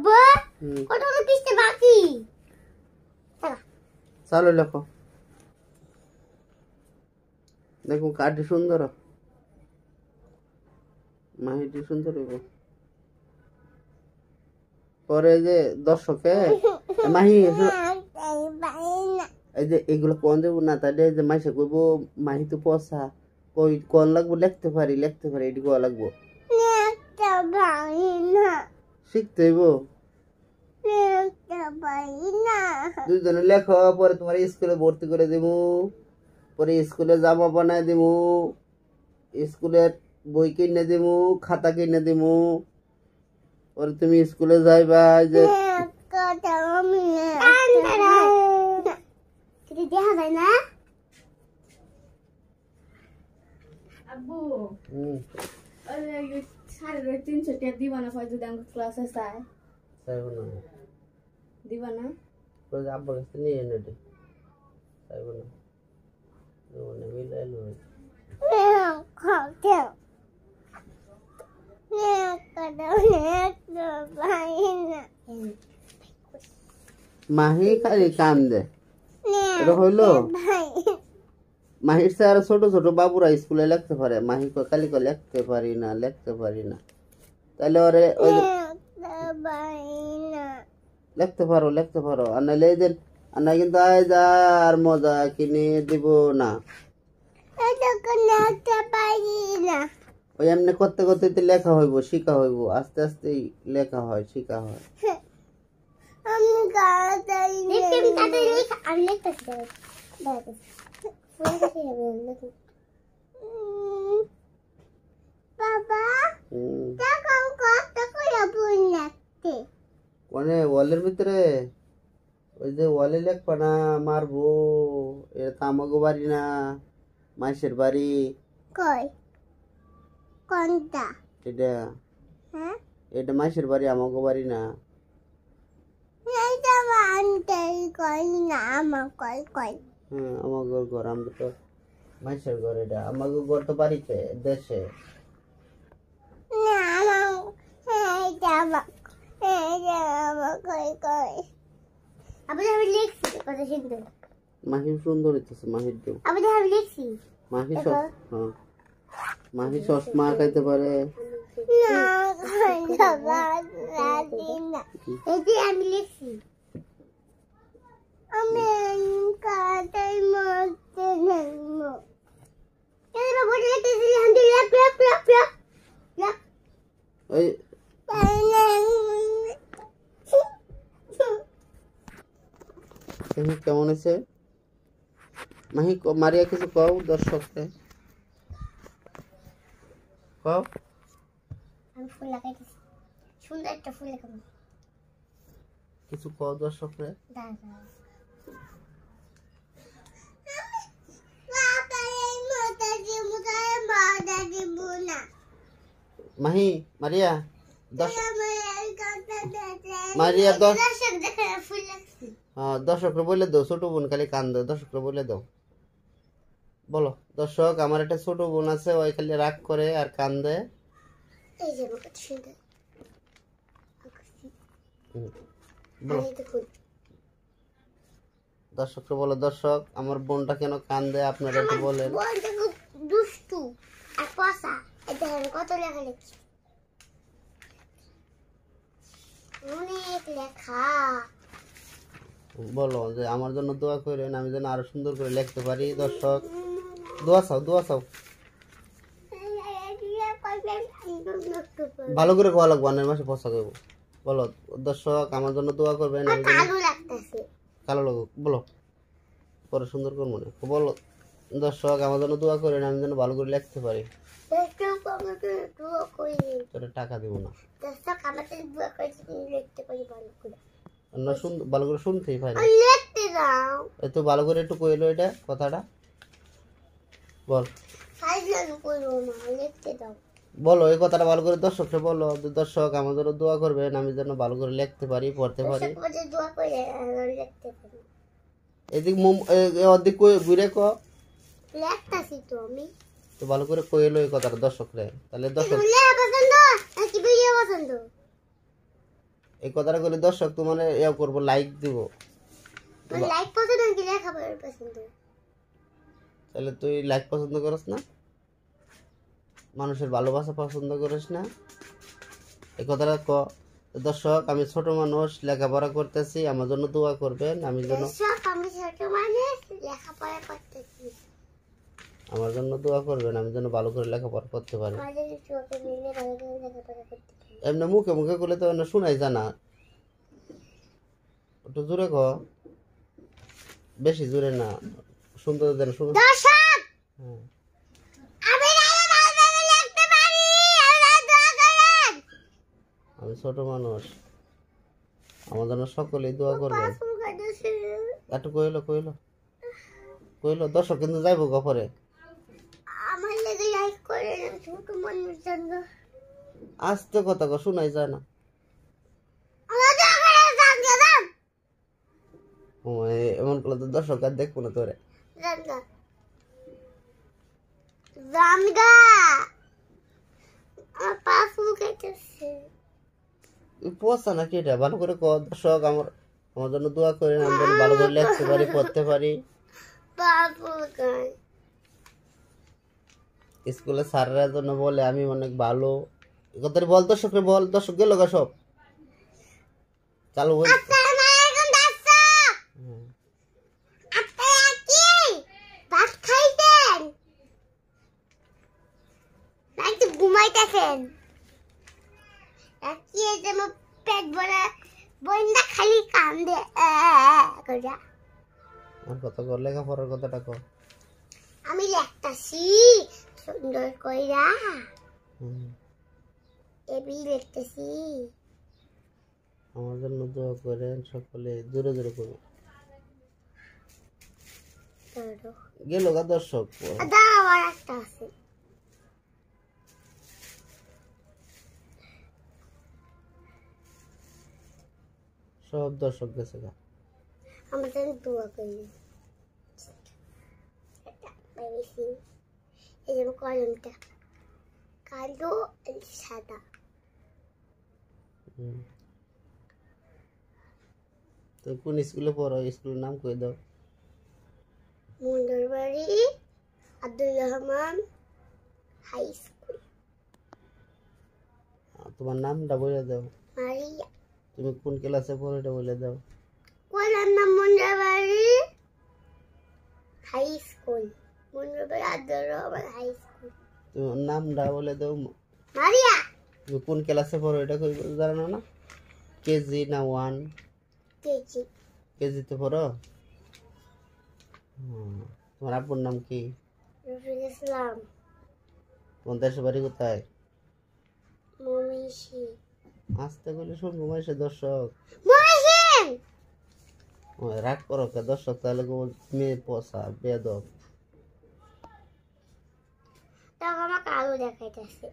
আব্বা কত পৃষ্ঠা বাকি চলো লেখো দেখো কার্ডটি সুন্দর মাহিটি সুন্দর হইব পরে যে দর্শকে মাহি এই যে এগুলো কোন দেবো না তাহলে যে মাইসে কইব মাহি তো পয়সা কই কোন লাগবো লিখতে পারি এটি কোয়া লাগবো শিখতে হইব দুইজনে লেখো পরে তোমার স্কুলে ভর্তি করে দিমু পরে স্কুলে জামা বানায় দিমু স্কুলের বই কিনে দিমু খাতা কিনে দিমু পরে তুমি স্কুলে যাইবা যে দেখা যায় না আব্বু 350 টাকা দিবা না হয় যদি আমার ক্লাসে চাই চাইব না দিবা না তো আব্বার কাছে নিয়ে এনে দে চাইব না মানে মিলাই লই খাও মাহি খালি কান্দে এটা হইলো মাহির স্যার ছোট ছোট বাবুরা স্কুলে লিখতে পারে মাহি খালি লিখতে পারি না তাহলে ওরে ওই লিখতে পারো আর নাহলে এই দিন আর না কিন্তু আর মজা কিনে দিব না ওই এমনি করতে করতে লেখা হইব শিখা হইব আস্তে আস্তে লেখা হয় শিখা হয় কোনে ওয়ালের ভিতরে ওই যে ওয়ালে লেখবা না মারবো এটা তো আমাগো বাড়ি না মাসের বাড়ি কোনটা এটা হ্যাঁ এটা মাসের বাড়ি আমাগো বাড়ি না এইটা আনতেই কই না আমার কই হ্যাঁ আমাগো ঘর আমরা তো মাসের ঘর এটা আমাগো ঘর তো বাড়িতে দেশে না আমার কই আবার আমি লিখছি কথা শুনতে মাহি সুন্দর হইতেছে মাহির দিও আবার আমি লিখছি মাহি হ্যাঁ মাহি চশমা খাইতে পারে আমি লিখছি আমি কাটাই মরতে নেবো কেন বলে লিখতেছি হান্ডি লাপ ওই কেমন আছে মাহি মারিয়া কিছু কও দর্শককে কও আমি ফুল লাগাইতেছি সুন্দর একটা ফুল লাগাবো কিছু কও দর্শকরে দাদা মাহি মারিয়া মারিয়া দর্শকরা বলে দাও ছোট বোন খালি কান্দে দর্শকরা বলে দাও বলো দর্শক আমার একটা ছোট বোন আছে ওই খালি রাগ করে আর কান্দে দর্শকরা বলো দর্শক আমার বোনটা কেন কান্দে আপনারা একটু বলেন দুষ্টু আর পসা এটা কত লেখা লিখছি অনেক লেখা বলো যে আমার জন্য দোয়া করেন আমি যেন আরো সুন্দর করে লিখতে পারি দর্শক দোয়া চাও ভালো করে কোয়া লাগবো অনেক মাসে পয়সা দেবো বলো দর্শক আমার জন্য দোয়া করবেন আমি কালো লাগো বলো পরে সুন্দর করবো না বলো দর্শক আমার জন্য দোয়া করেন আমি যেন ভালো করে লিখতে পারি তোরে টাকা দেবো না ভালো করে শুনতেই পারি তো ভালো করে একটু কইলো এটা কথাটা বল বলো এই কথাটা ভালো করে দর্শককে বলো দর্শক আমার জন্য দোয়া করবেন আমি যেন ভালো করে লিখতে পারি পড়তে পারি এদিক অর্ধেক ঘুরে তো ভালো করে কইলো এই কথাটা দর্শকরে তাহলে দর্শক এই কথাটা বলে দর্শক তোমার ইয়া করবো, লাইক দিব। লাইক পছন্দ কি লেখাপড়ার পছন্দ? তাহলে তুই লাইক পছন্দ করিস না, মানুষের ভালোবাসা পছন্দ করিস না, এই কথাটা ক। দর্শক আমি ছোট মানুষ, লেখাপড়া করতেছি, আমার জন্য দোয়া করবেন। আমি জন্য আমি ছোট মানুষ লেখাপড়া করতেছি, আমার জন্য দোয়া করবেন, আমি যেন ভালো করে লেখাপড়া করতে পারি। আমাদের চোখে মিলে ভালো করে লেখাপড়া করতে পারি। এমনি মুখে মুখে করলে তো এমনি শোনাই জানা, একটু জোরে ক, বেশি জোরে না, সুন্দর যেন শুনো। দর্শক হ্যাঁ। আমি ভালোভাবে লিখতে পারি, আপনারা দোয়া করেন। আমি ছোট মানুষ, আমার জন্য সকলেই দোয়া করবেন। পাসপোর্ট কাটছে, একটু কইলো দর্শক কিন্তু যাইবো গপরে। আমার লেগে লাইক করেন, আমি ছোট মানুষ জন্য আস্তে কথা ক, শোনাই যায় না। আমার দোয়া করেন, জান ও, এমন করলে তো দর্শক আর দেখবো না তোরে। জানগা আমার পাসপোর্ট কাটছে। পচা নাকি এটা, ভালো করে ক। দর্শক আমার আমার জন্য দোয়া করেন, আমি যেন ভালো করে লিখতে পারি, পড়তে পারি। পাসপোর্ট স্কুলে স্যাররা জন্য বলে আমি অনেক ভালো, এ কথাটা বল দর্শকরে, বল। দর্শক গেল গা সব চালু হয়ে। আসসালামু আলাইকুম দর্শক, হুম। আপনারা কি ভাত খাইছেন নাকি ঘুমাইতেছেন? নাকি এই যে আমার পেট ভরা বইন্দা খালি কান্দে কইরা? আমার কথা কর, লেখাপড়ার কথাটা কর। আমি লিখতাছি সুন্দর কইরা, হুম। এবি লিখতেছি। আমার জন্য দোয়া করেন সকলে, জোরে জোরে করবে। গেল গা দর্শক। আবার একটা আছে, সব দর্শক গেছে গা। আমার জন্য দোয়া করি। এই যে কলমটা কালো আর সাদা। হুম। তো কোন স্কুলে পড়ো, স্কুলের নাম কই দাও। মুন্ডরবাড়ি আব্দুল রহমান হাই স্কুল। তোমার নামটা বলে দাও। মারিয়া। তুমি কোন ক্লাসে পড়ো এটা বলে দাও। কোলার নাম Mundarbari high school, Mundarbari Abdul Rahman high school. তোমার নামটা বলে দাও। মারিয়া। তুমি কোন ক্লাসে পড়ো এটা কই জানো না? কেজি না 1? কেজি। কেজিতে পড়ো। তোমার আব্বুর নাম কি? রফিক ইসলাম। তোমার দেশের বাড়ি কোথায়? মমিষি। আসতে বলে শুনবো মাসে দর্শক। মমিষিন রাগ করো কে দর্শক, তাহলে মেয়ে পচা বেদব। তখন আমাকে আলু দেখাইতেছে।